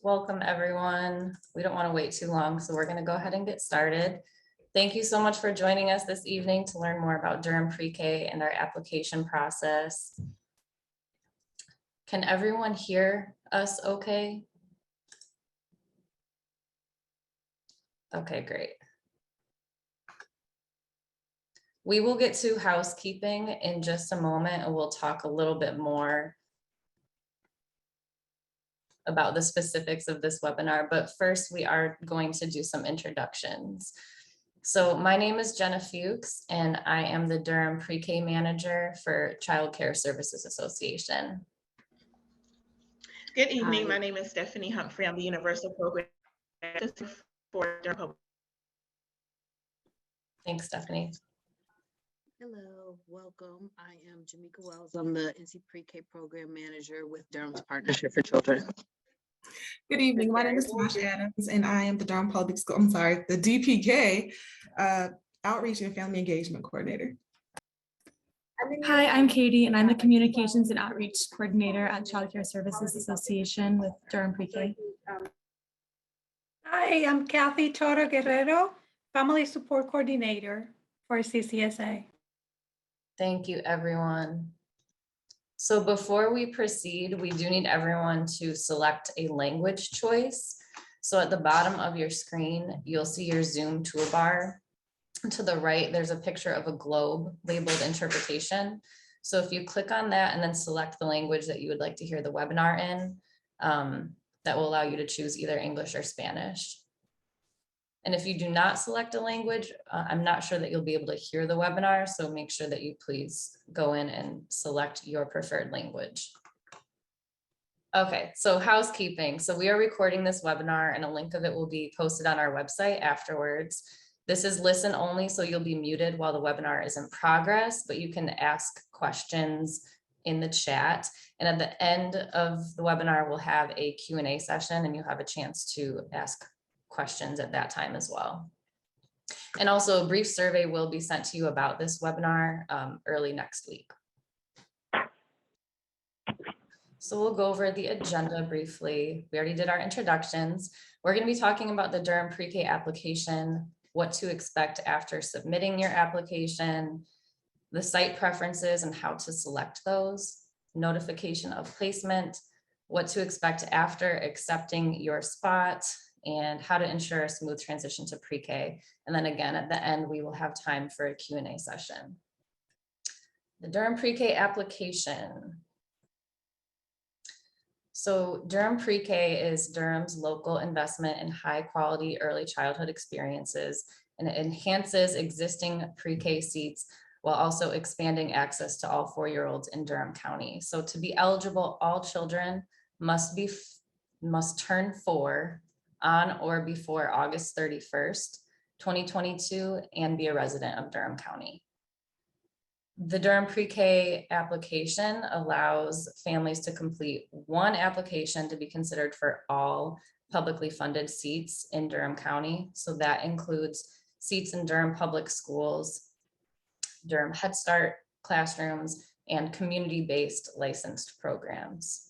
Welcome, everyone. We don't want to wait too long, so we're going to go ahead and get started. Thank you so much for joining us this evening to learn more about Durham Pre-K and our application process. Can everyone hear us okay? Okay, great. We will get to housekeeping in just a moment, and we'll talk a little bit more about the specifics of this webinar, but first we are going to do some introductions. So my name is Jenna Fuchs, and I am the Durham Pre-K Manager for Child Care Services Association. Good evening. My name is Stephanie Humphrey. I'm the Universal Program for Durham Public. Thanks, Stephanie. Hello, welcome. I am Jamaica Wells. I'm the NC Pre-K Program Manager with Durham's Partnership for Children. Good evening. My name is Tasha Adams, and I am the Durham Public School, the DPK Outreach and Family Engagement Coordinator. Hi, I'm Katie, and I'm the Communications and Outreach Coordinator at Child Care Services Association with Durham Pre-K. Hi, I'm Kathy Toro Guerrero, Family Support Coordinator for CCSA. Thank you, everyone. So before we proceed, we do need everyone to select a language choice. So at the bottom of your screen, you'll see your Zoom toolbar. To the right, there's a picture of a globe labeled interpretation. So if you click on that and then select the language that you would like to hear the webinar in, that will allow you to choose either English or Spanish. And if you do not select a language, I'm not sure that you'll be able to hear the webinar, so make sure that you please go in and select your preferred language. Okay, so housekeeping. So we are recording this webinar and a link of it will be posted on our website afterwards. This is listen only, so you'll be muted while the webinar is in progress, but you can ask questions in the chat. And at the end of the webinar, we'll have a Q&A session and you'll have a chance to ask questions at that time as well. And also a brief survey will be sent to you about this webinar early next week. So we'll go over the agenda briefly. We already did our introductions. We're going to be talking about the Durham Pre-K application, what to expect after submitting your application, the site preferences and how to select those, notification of placement, what to expect after accepting your spot, and how to ensure a smooth transition to pre-K. And then again, at the end, we will have time for a Q&A session. The Durham Pre-K application. So Durham Pre-K is Durham's local investment in high quality early childhood experiences, and it enhances existing pre-K seats while also expanding access to all 4-year-olds in Durham County. So to be eligible, all children must turn 4 on or before August 31st, 2022, and be a resident of Durham County. The Durham Pre-K application allows families to complete one application to be considered for all publicly funded seats in Durham County. So that includes seats in Durham Public Schools, Durham Head Start classrooms, and community-based licensed programs.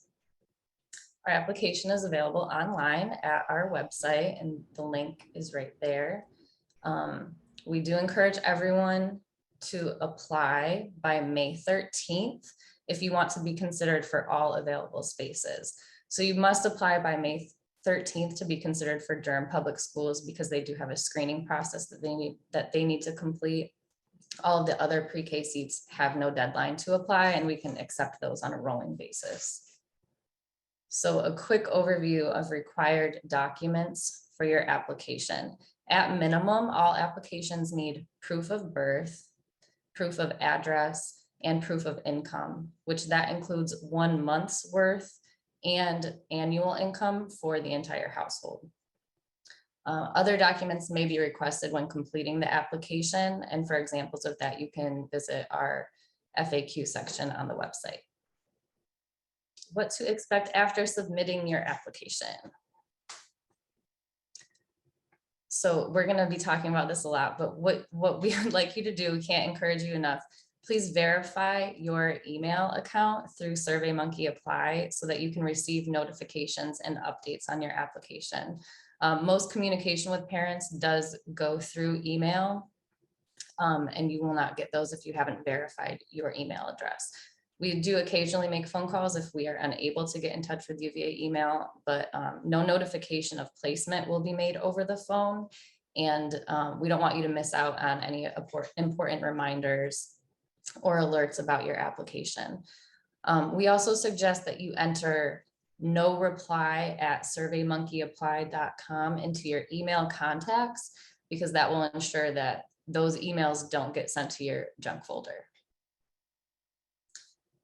Our application is available online at our website, and the link is right there. We do encourage everyone to apply by May 13th if you want to be considered for all available spaces. So you must apply by May 13th to be considered for Durham Public Schools because they do have a screening process that they need to complete. All of the other pre-K seats have no deadline to apply, and we can accept those on a rolling basis. So a quick overview of required documents for your application. At minimum, all applications need proof of birth, proof of address, and proof of income, which that includes 1 month's worth and annual income for the entire household. Other documents may be requested when completing the application, and for examples of that, you can visit our FAQ section on the website. What to expect after submitting your application. So we're going to be talking about this a lot, but what we would like you to do, we can't encourage you enough. please verify your email account through SurveyMonkey Apply so that you can receive notifications and updates on your application. Most communication with parents does go through email, and you will not get those if you haven't verified your email address. We do occasionally make phone calls if we are unable to get in touch with you via email, but no notification of placement will be made over the phone. And we don't want you to miss out on any important reminders or alerts about your application. We also suggest that you enter no reply at surveymonkeyapply.com into your email contacts, because that will ensure that those emails don't get sent to your junk folder.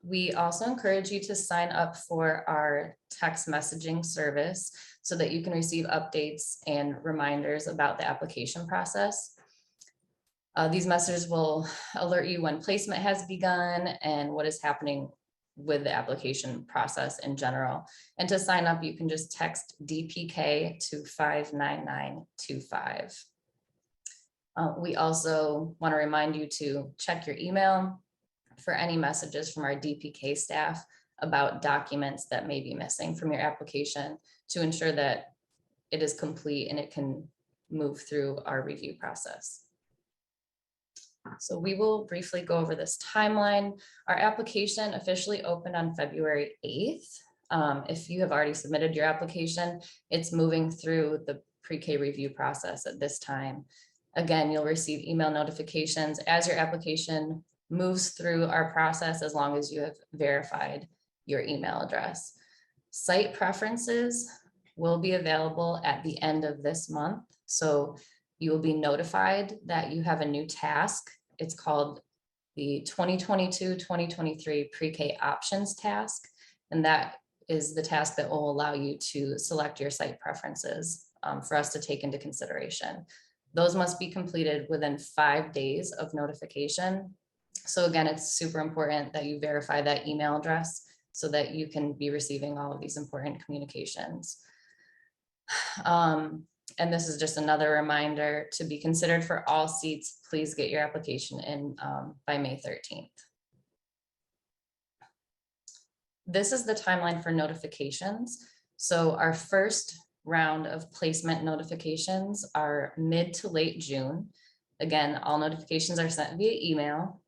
We also encourage you to sign up for our text messaging service so that you can receive updates and reminders about the application process. These messages will alert you when placement has begun and what is happening with the application process in general. And to sign up, you can just text DPK to 59925. We also want to remind you to check your email for any messages from our DPK staff about documents that may be missing from your application to ensure that it is complete and it can move through our review process. So we will briefly go over this timeline. Our application officially opened on February 8th. If you have already submitted your application, it's moving through the pre-K review process at this time. Again, you'll receive email notifications as your application moves through our process, as long as you have verified your email address. Site preferences will be available at the end of this month. So you will be notified that you have a new task. It's called the 2022-2023 pre-K options task. And that is the task that will allow you to select your site preferences for us to take into consideration. Those must be completed within 5 days of notification. So again, it's super important that you verify that email address so that you can be receiving all of these important communications. And this is just another reminder to be considered for all seats. Please get your application in by May 13th. This is the timeline for notifications. So our first round of placement notifications are mid to late June. Again, all notifications are sent via email.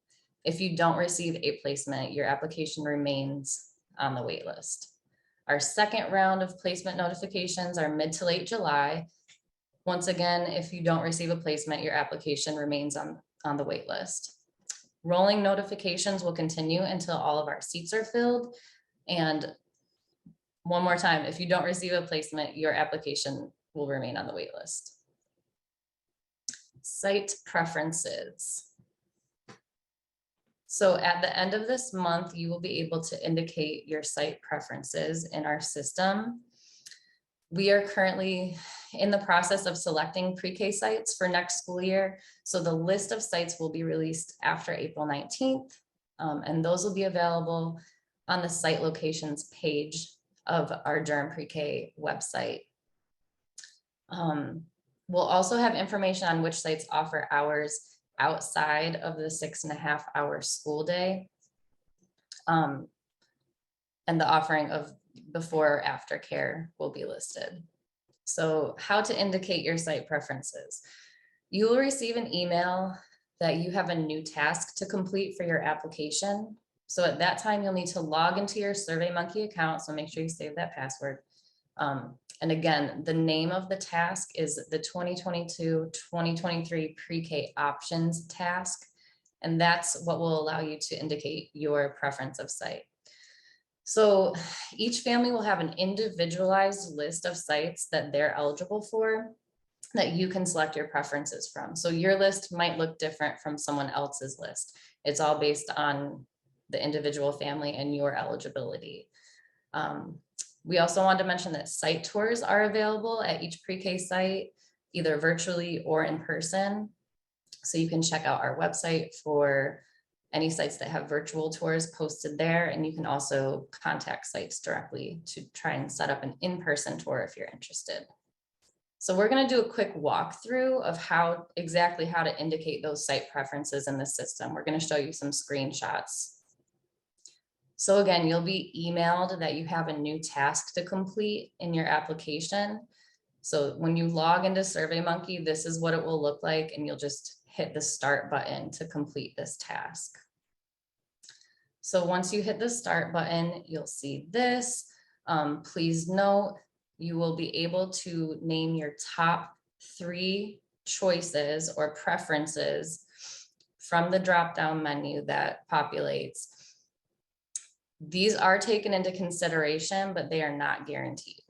If you don't receive a placement, your application remains on the wait list. Our second round of placement notifications are mid to late July. Once again, if you don't receive a placement, your application remains on the wait list. Rolling notifications will continue until all of our seats are filled. And one more time, if you don't receive a placement, your application will remain on the wait list. Site preferences. So at the end of this month, you will be able to indicate your site preferences in our system. We are currently in the process of selecting pre-K sites for next school year. So the list of sites will be released after April 19th, and those will be available on the site locations page of our Durham PreK website. We'll also have information on which sites offer hours outside of the 6.5-hour school day, and the offering of before or after care will be listed. So how to indicate your site preferences. You will receive an email that you have a new task to complete for your application. So at that time, you'll need to log into your SurveyMonkey account. So make sure you save that password. And again, the name of the task is the 2022-2023 pre-K options task. And that's what will allow you to indicate your preference of site. So each family will have an individualized list of sites that they're eligible for that you can select your preferences from. So your list might look different from someone else's list. It's all based on the individual family and your eligibility. We also wanted to mention that site tours are available at each pre-K site, either virtually or in person. So you can check out our website for any sites that have virtual tours posted there, and you can also contact sites directly to try and set up an in-person tour if you're interested. So we're going to do a quick walkthrough of exactly how to indicate those site preferences in the system. We're going to show you some screenshots. So again, you'll be emailed that you have a new task to complete in your application. So when you log into SurveyMonkey, this is what it will look like, and you'll just hit the start button to complete this task. So once you hit the start button, you'll see this. Please note, you will be able to name your top 3 choices or preferences from the drop-down menu that populates. These are taken into consideration, but they are not guaranteed.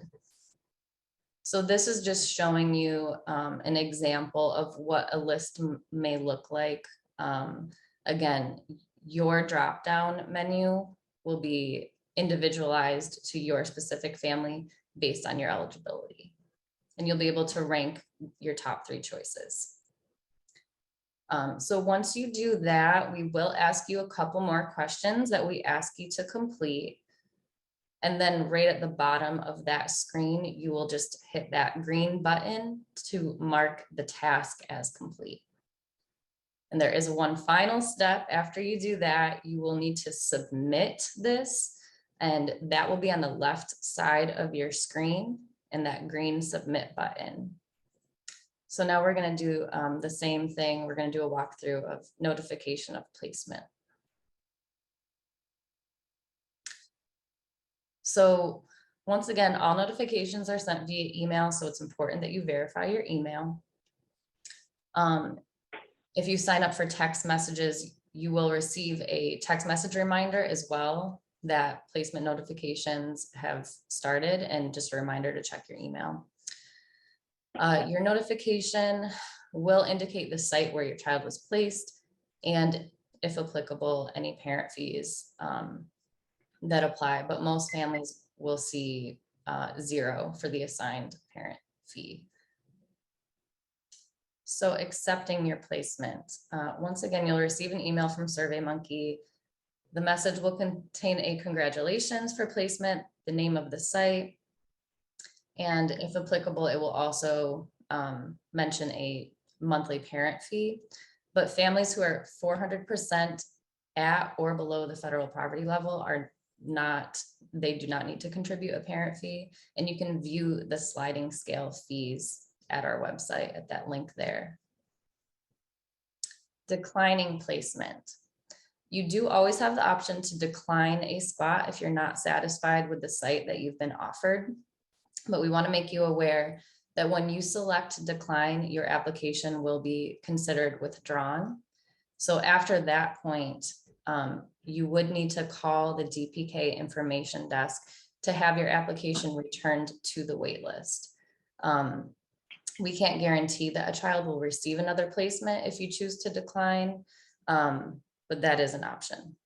So this is just showing you an example of what a list may look like. Again, your drop-down menu will be individualized to your specific family based on your eligibility. And you'll be able to rank your top 3 choices. So once you do that, we will ask you a couple more questions that we ask you to complete. And then right at the bottom of that screen, you will just hit that green button to mark the task as complete. And there is one final step. After you do that, you will need to submit this, and that will be on the left side of your screen and that green submit button. So now we're going to do the same thing. We're going to do a walkthrough of notification of placement. So once again, all notifications are sent via email, so it's important that you verify your email. If you sign up for text messages, you will receive a text message reminder as well that placement notifications have started, and just a reminder to check your email. Your notification will indicate the site where your child was placed, and if applicable, any parent fees that apply, but most families will see 0 for the assigned parent fee. So accepting your placement. Once again, you'll receive an email from SurveyMonkey. The message will contain a congratulations for placement, the name of the site, and if applicable, it will also mention a monthly parent fee. But families who are 400% at or below the federal poverty level are not, they do not need to contribute a parent fee, and you can view the sliding scale fees at our website at that link there. Declining placement. You do always have the option to decline a spot if you're not satisfied with the site that you've been offered, but we want to make you aware that when you select decline, your application will be considered withdrawn. So after that point, you would need to call the DPK information desk to have your application returned to the wait list. We can't guarantee that a child will receive another placement if you choose to decline, but that is an option.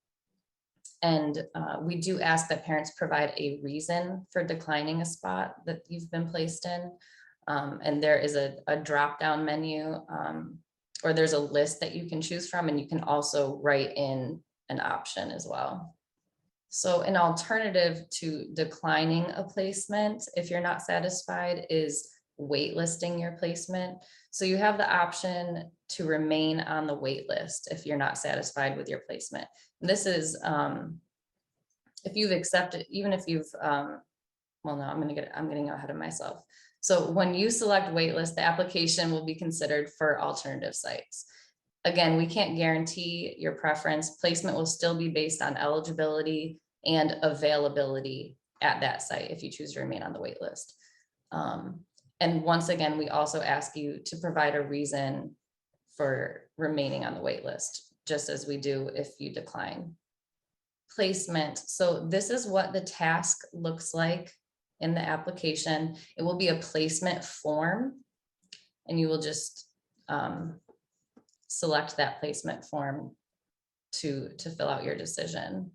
And we do ask that parents provide a reason for declining a spot that you've been placed in. And there is a drop-down menu, or there's a list that you can choose from, and you can also write in an option as well. So an alternative to declining a placement, if you're not satisfied, is waitlisting your placement. So you have the option to remain on the wait list if you're not satisfied with your placement. And this is if you've accepted, even if you've, well, no, I'm getting ahead of myself. So when you select waitlist, the application will be considered for alternative sites. Again, we can't guarantee your preference. Placement will still be based on eligibility and availability at that site if you choose to remain on the wait list. And once again, we also ask you to provide a reason for remaining on the wait list, just as we do if you decline. Placement. So this is what the task looks like in the application. It will be a placement form, and you will just select that placement form to fill out your decision.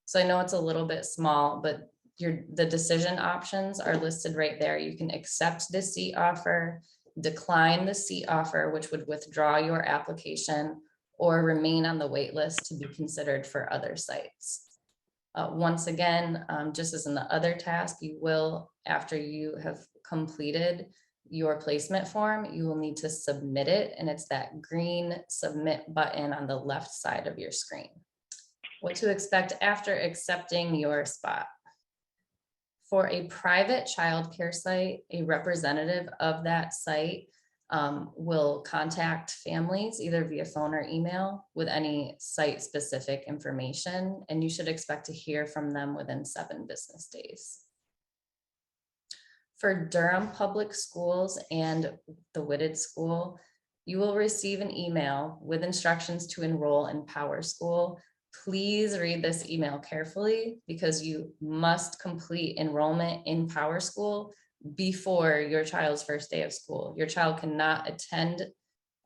So I know it's a little bit small, but the decision options are listed right there. You can accept the seat offer, decline the seat offer, which would withdraw your application, or remain on the wait list to be considered for other sites. Once again, just as in the other task, you will, after you have completed your placement form, you will need to submit it, and it's that green submit button on the left side of your screen. What to expect after accepting your spot. For a private childcare site, a representative of that site will contact families either via phone or email with any site-specific information, and you should expect to hear from them within 7 business days. For Durham Public Schools and the Whitted School, you will receive an email with instructions to enroll in Power School. Please read this email carefully because you must complete enrollment in Power School before your child's first day of school. Your child cannot attend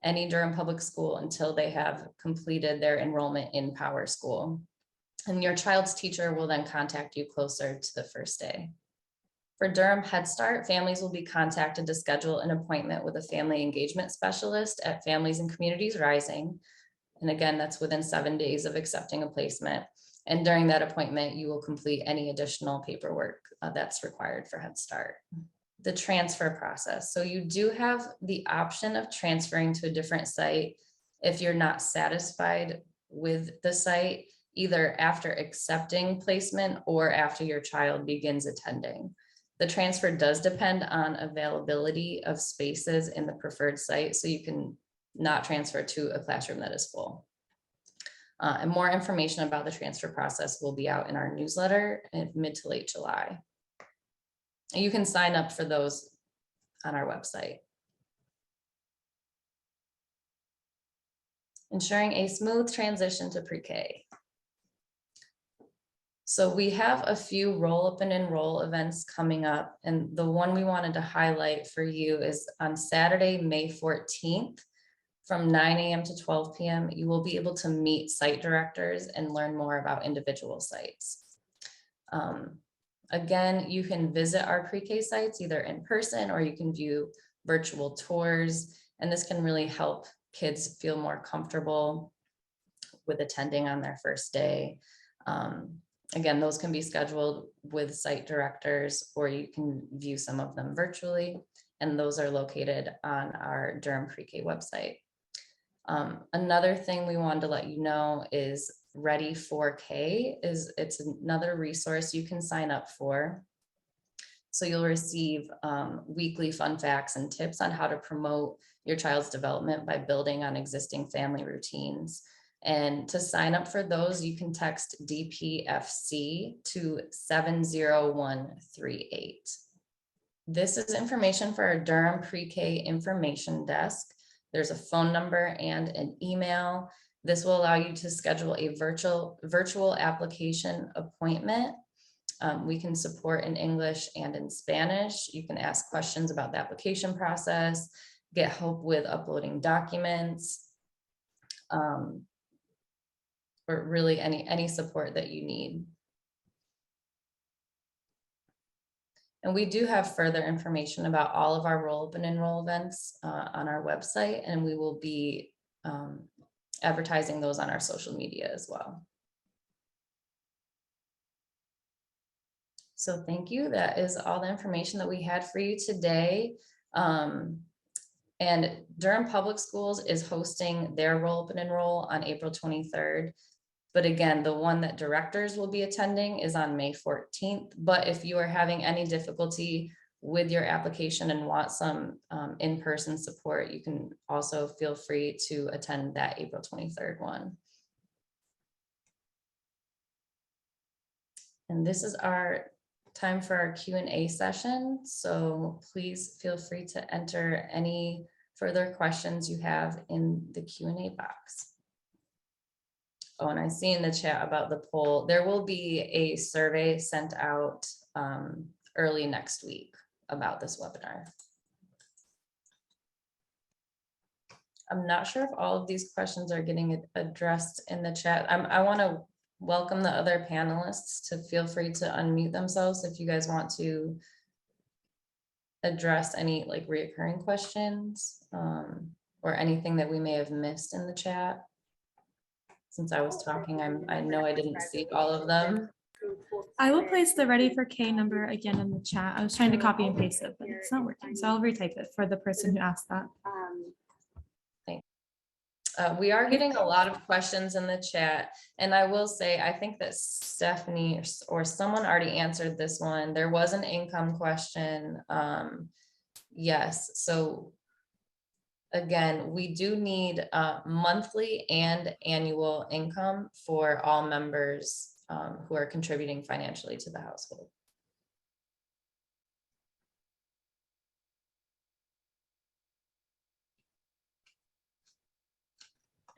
any Durham Public School until they have completed their enrollment in Power School. And your child's teacher will then contact you closer to the first day. For Durham Head Start, families will be contacted to schedule an appointment with a family engagement specialist at Families and Communities Rising. And again, that's within 7 days of accepting a placement. And during that appointment, you will complete any additional paperwork that's required for Head Start. The transfer process. So you do have the option of transferring to a different site if you're not satisfied with the site, either after accepting placement or after your child begins attending. The transfer does depend on availability of spaces in the preferred site, so you can not transfer to a classroom that is full. And more information about the transfer process will be out in our newsletter in mid to late July. And you can sign up for those on our website. Ensuring a smooth transition to pre-K. So we have a few roll up and enroll events coming up, and the one we wanted to highlight for you is on Saturday, May 14th, from 9 a.m. to 12 p.m. You will be able to meet site directors and learn more about individual sites. Again, you can visit our pre-K sites either in person or you can view virtual tours, and this can really help kids feel more comfortable with attending on their first day. Again, those can be scheduled with site directors, or you can view some of them virtually, and those are located on our Durham PreK website. Another thing we wanted to let you know is Ready 4K it's another resource you can sign up for. So you'll receive weekly fun facts and tips on how to promote your child's development by building on existing family routines. And to sign up for those, you can text DPFC to 70138. This is information for our Durham PreK information desk. There's a phone number and an email. This will allow you to schedule a virtual application appointment. We can support in English and in Spanish. You can ask questions about the application process, get help with uploading documents, or really any support that you need. And we do have further information about all of our roll up and enroll events on our website, and we will be advertising those on our social media as well. So thank you. That is all the information that we had for you today. And Durham Public Schools is hosting their roll up and enroll on April 23rd. But again, the one that directors will be attending is on May 14th. But if you are having any difficulty with your application and want some in-person support, you can also feel free to attend that April 23rd one. And this is our time for our Q&A session. So please feel free to enter any further questions you have in the Q&A box. Oh, and I see in the chat about the poll, there will be a survey sent out early next week about this webinar. I'm not sure if all of these questions are getting addressed in the chat. I want to welcome the other panelists to feel free to unmute themselves if you guys want to address any like reoccurring questions or anything that we may have missed in the chat. Since I was talking, I know I didn't see all of them. I will place the Ready for K number again in the chat. I was trying to copy and paste it, but it's not working. So I'll retype it for the person who asked that. We are getting a lot of questions in the chat, and I will say, I think that Stephanie or someone already answered this one. There was an income question. Yes, so again, we do need monthly and annual income for all members who are contributing financially to the household.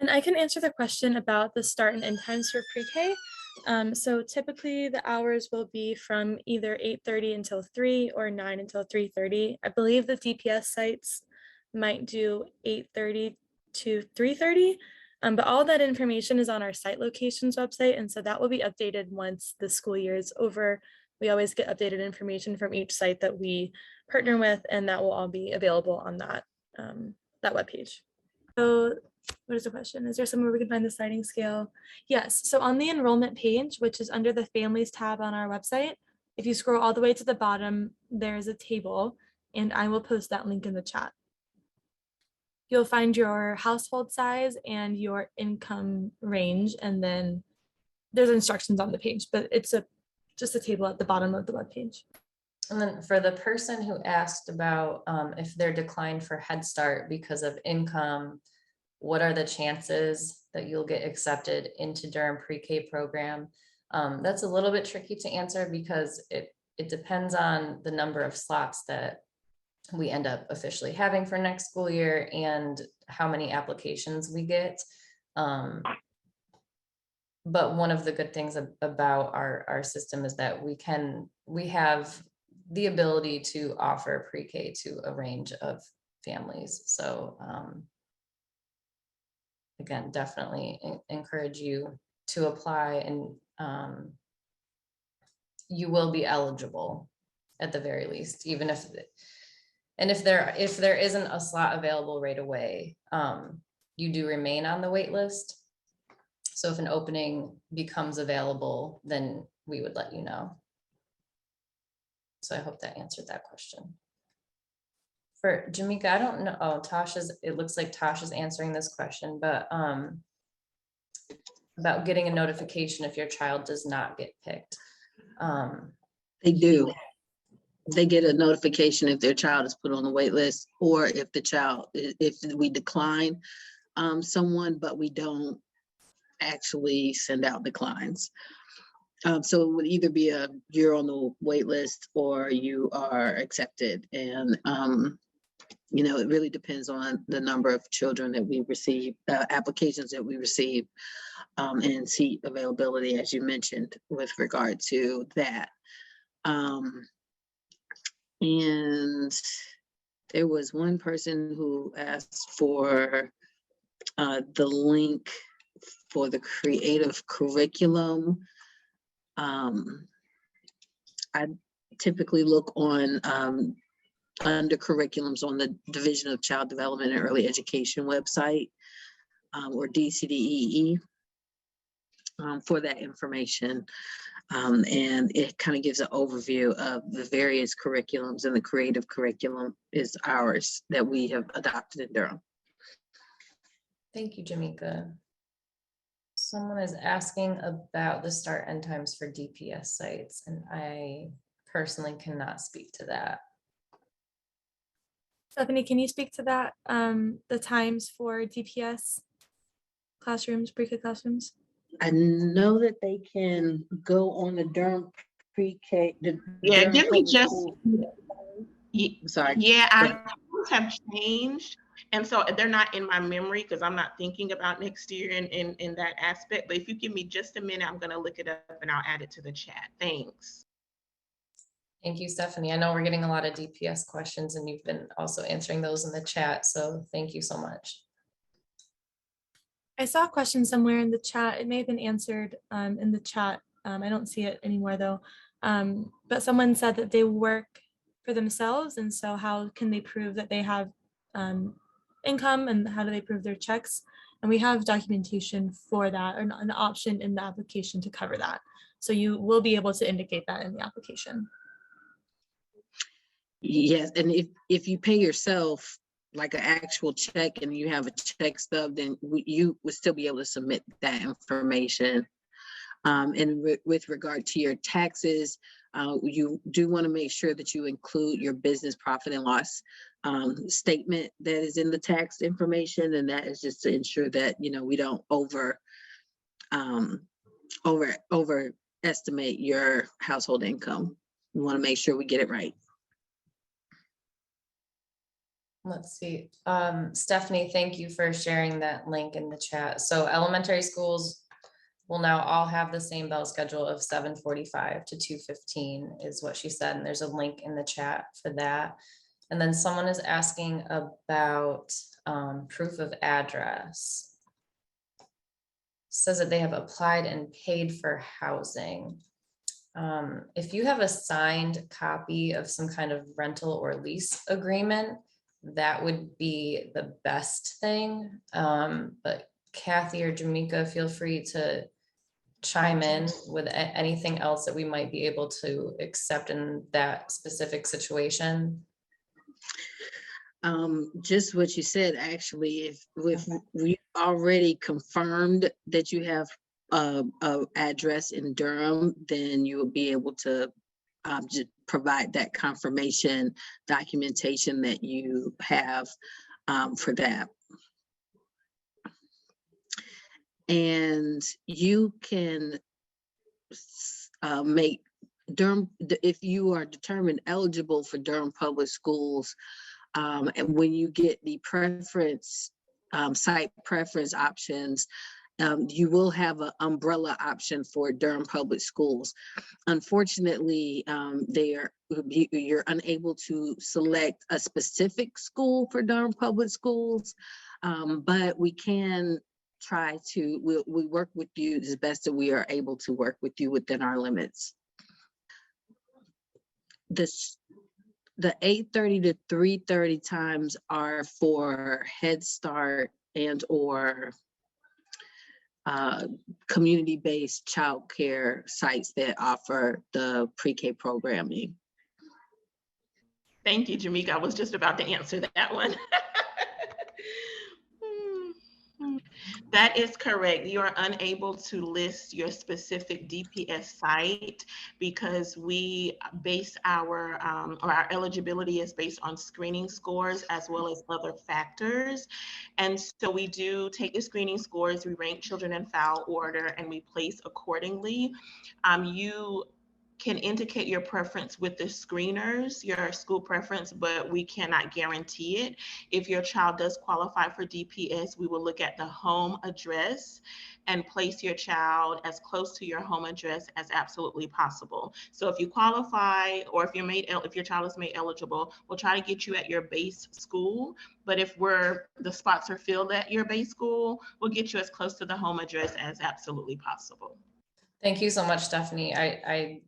And I can answer the question about the start and end times for pre-K. So typically the hours will be from either 8:30 until 3 or 9 until 3:30. I believe the DPS sites might do 8:30 to 3:30. But all that information is on our site locations website. And so that will be updated once the school year is over. We always get updated information from each site that we partner with, and that will all be available on that, that webpage. So what is the question? Is there somewhere we can find the sliding scale? Yes. So on the enrollment page, which is under the families tab on our website, if you scroll all the way to the bottom, there is a table, and I will post that link in the chat. You'll find your household size and your income range, and then there's instructions on the page, but it's just a table at the bottom of the webpage. And then for the person who asked about if they're declined for Head Start because of income, what are the chances that you'll get accepted into Durham Pre-K program? That's a little bit tricky to answer because it depends on the number of slots that we end up officially having for next school year and how many applications we get. But one of the good things about our system is that we have the ability to offer pre-K to a range of families. So again, definitely encourage you to apply, and you will be eligible at the very least, even if there isn't a slot available right away, you do remain on the wait list. So if an opening becomes available, then we would let you know. So I hope that answered that question. For Jamika, I don't know. Oh, it looks like Tasha's answering this question, but about getting a notification if your child does not get picked. They do. They get a notification if their child is put on the wait list, or if we decline someone, but we don't actually send out declines. So it would either be you're on the wait list or you are accepted. And, it really depends on the number of children that we receive, applications that we receive, and seat availability, as you mentioned, with regard to that. And there was one person who asked for the link for the creative curriculum. I typically look on under curriculums on the Division of Child Development and Early Education website, or DCDEE, for that information. And it kind of gives an overview of the various curriculums, and the creative curriculum is ours that we have adopted in Durham. Thank you, Jamika. Someone is asking about the start end times for DPS sites, and I personally cannot speak to that. Stephanie, can you speak to that? The times for DPS classrooms, pre-K classrooms? I know that they can go on the Durham pre-K. Yeah, give me just. I'm sorry. Yeah, our rules have changed, and so they're not in my memory because I'm not thinking about next year in that aspect. But if you give me just a minute, I'm going to look it up and I'll add it to the chat. Thanks. Thank you, Stephanie. I know we're getting a lot of DPS questions, and you've been also answering those in the chat. So thank you so much. I saw a question somewhere in the chat. It may have been answered in the chat. I don't see it anymore though. But someone said that they work for themselves, and so how can they prove that they have income, and how do they prove their checks? And we have documentation for that, or an option in the application to cover that. So you will be able to indicate that in the application. Yes, and if you pay yourself like an actual check and you have a check stub, then you would still be able to submit that information. And with regard to your taxes, you do want to make sure that you include your business profit and loss statement that is in the tax information, and that is just to ensure that we don't overestimate your household income. We want to make sure we get it right. Let's see. Stephanie, thank you for sharing that link in the chat. So elementary schools will now all have the same bell schedule of 7:45 to 2:15 is what she said. And there's a link in the chat for that. And then someone is asking about proof of address. Says that they have applied and paid for housing. If you have a signed copy of some kind of rental or lease agreement, that would be the best thing. But Kathy or Jamaica, feel free to chime in with anything else that we might be able to accept in that specific situation. Just what you said, actually, if we already confirmed that you have a address in Durham, then you will be able to just provide that confirmation documentation that you have for that. And you can make Durham, if you are determined eligible for Durham Public Schools, and when you get the preference, site preference options, you will have an umbrella option for Durham Public Schools. Unfortunately, you're unable to select a specific school for Durham Public Schools, but we can try to, we work with you as best that we are able to work with you within our limits. The 8:30 to 3:30 times are for Head Start and or community-based childcare sites that offer the pre-K programming. Thank you, Jamaica. I was just about to answer that one. That is correct. You are unable to list your specific DPS site because we base our eligibility is based on screening scores as well as other factors. And so we do take the screening scores, we rank children in file order, and we place accordingly. You can indicate your preference with the screeners, your school preference, but we cannot guarantee it. If your child does qualify for DPS, we will look at the home address and place your child as close to your home address as absolutely possible. So if you qualify, or if your child is made eligible, we'll try to get you at your base school. But if the spots are filled at your base school, we'll get you as close to the home address as absolutely possible. Thank you so much, Stephanie. I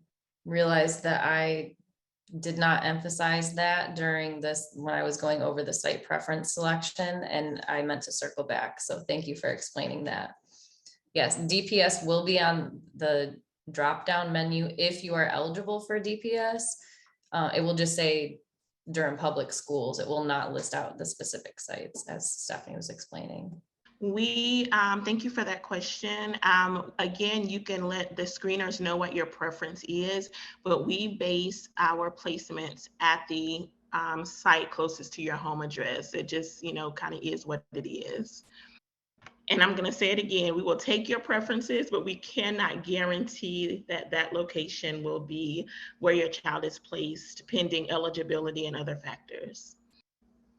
realized that I did not emphasize that during this when I was going over the site preference selection, and I meant to circle back. So thank you for explaining that. Yes, DPS will be on the drop-down menu if you are eligible for DPS. It will just say Durham Public Schools. It will not list out the specific sites, as Stephanie was explaining. We thank you for that question. Again, you can let the screeners know what your preference is, but we base our placements at the site closest to your home address. It just, kind of is what it is. And I'm going to say it again, we will take your preferences, but we cannot guarantee that that location will be where your child is placed, pending eligibility and other factors.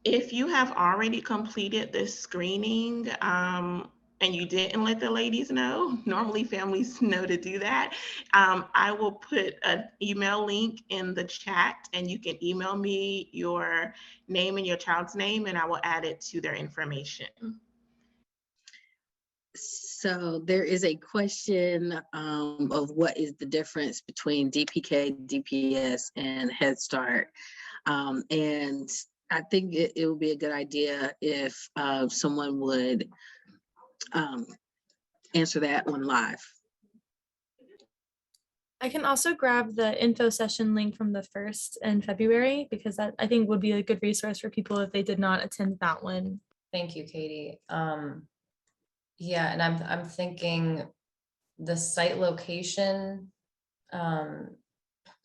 If you have already completed this screening and you didn't let the ladies know, normally families know to do that, I will put an email link in the chat and you can email me your name and your child's name and I will add it to their information. So there is a question of what is the difference between DPK, DPS, and Head Start. And I think it would be a good idea if someone would answer that one live. I can also grab the info session link from the 1st in February, because that I think would be a good resource for people if they did not attend that one. Thank you, Katie. Yeah, and I'm thinking the site location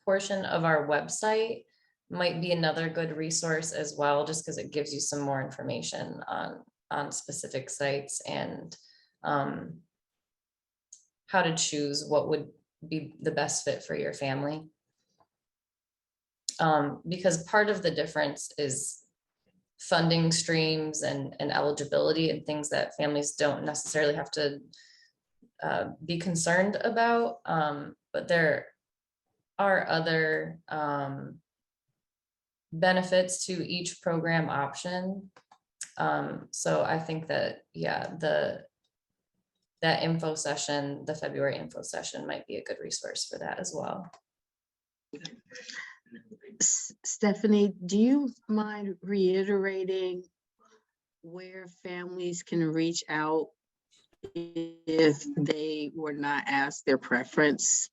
portion of our website might be another good resource as well, just because it gives you some more information on specific sites and how to choose what would be the best fit for your family. Because part of the difference is funding streams and eligibility and things that families don't necessarily have to be concerned about. But there are other benefits to each program option. So I think that, yeah, that info session, the February info session might be a good resource for that as well. Stephanie, do you mind reiterating where families can reach out if they were not asked their preference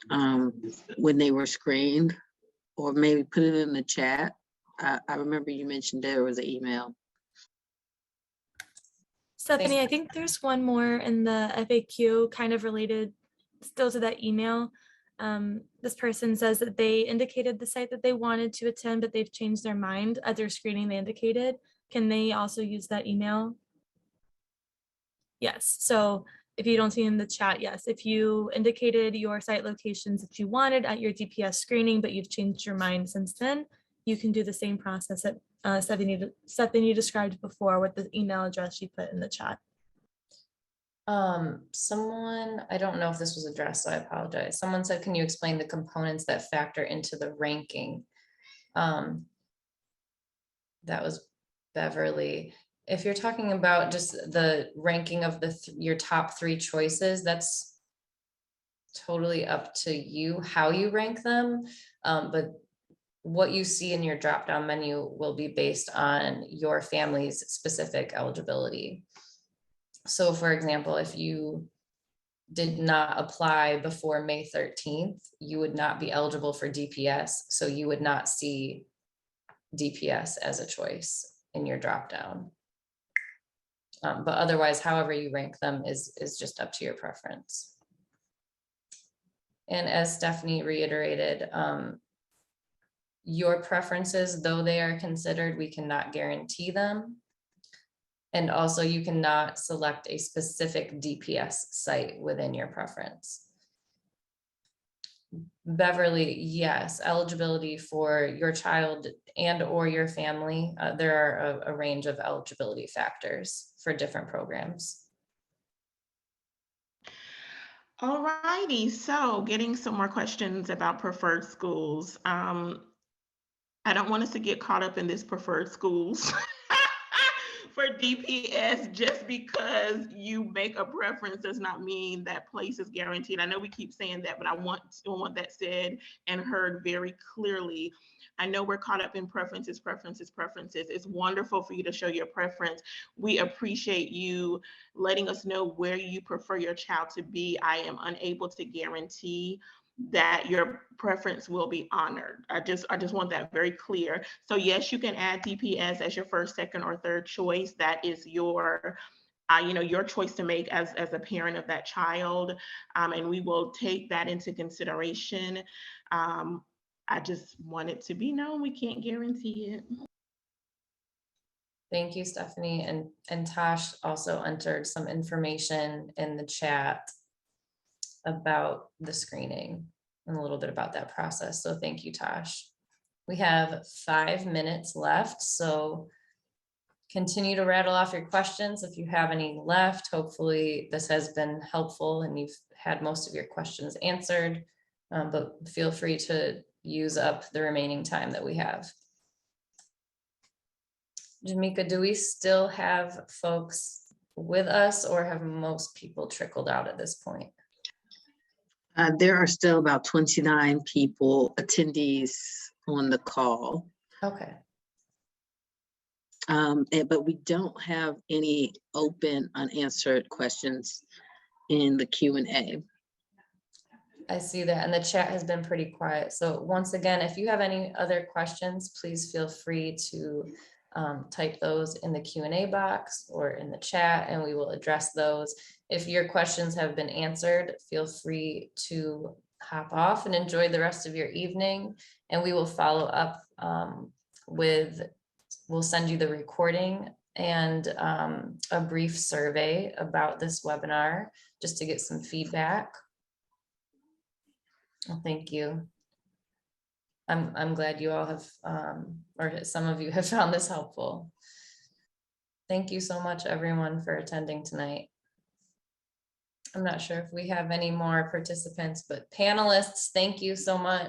when they were screened? Or maybe put it in the chat. I remember you mentioned there was an email. Stephanie, I think there's one more in the FAQ kind of related still to that email. This person says that they indicated the site that they wanted to attend, but they've changed their mind at their screening they indicated. Can they also use that email? Yes, so if you don't see in the chat, yes, if you indicated your site locations that you wanted at your DPS screening, but you've changed your mind since then, you can do the same process that Stephanie described before with the email address you put in the chat. Someone, I don't know if this was addressed, so I apologize. Someone said, can you explain the components that factor into the ranking? That was Beverly. If you're talking about just the ranking of your top 3 choices, that's totally up to you how you rank them. But what you see in your drop-down menu will be based on your family's specific eligibility. So for example, if you did not apply before May 13th, you would not be eligible for DPS. So you would not see DPS as a choice in your drop-down. But otherwise, however you rank them is just up to your preference. And as Stephanie reiterated, your preferences, though they are considered, we cannot guarantee them. And also you cannot select a specific DPS site within your preference. Beverly, yes, eligibility for your child and or your family. There are a range of eligibility factors for different programs. All righty, so getting some more questions about preferred schools. I don't want us to get caught up in this preferred schools for DPS. Just because you make a preference does not mean that place is guaranteed. I know we keep saying that, but I want that said and heard very clearly. I know we're caught up in preferences. It's wonderful for you to show your preference. We appreciate you letting us know where you prefer your child to be. I am unable to guarantee that your preference will be honored. I just want that very clear. So yes, you can add DPS as your first, second, or third choice. That is your your choice to make as a parent of that child, and we will take that into consideration. I just want it to be known we can't guarantee it. Thank you, Stephanie. And Tosh also entered some information in the chat about the screening and a little bit about that process. So thank you, Tosh. We have 5 minutes left, so continue to rattle off your questions if you have any left. Hopefully this has been helpful and you've had most of your questions answered, but feel free to use up the remaining time that we have. Jamika, do we still have folks with us, or have most people trickled out at this point? There are still about 29 people, attendees on the call. Okay. But we don't have any open unanswered questions in the Q&A. I see that, and the chat has been pretty quiet. So once again, if you have any other questions, please feel free to type those in the Q&A box or in the chat, and we will address those. If your questions have been answered, feel free to hop off and enjoy the rest of your evening, and we will follow up we'll send you the recording and a brief survey about this webinar just to get some feedback. Well, thank you. I'm glad you all have, or some of you have found this helpful. Thank you so much, everyone, for attending tonight. I'm not sure if we have any more participants, but panelists, thank you so much.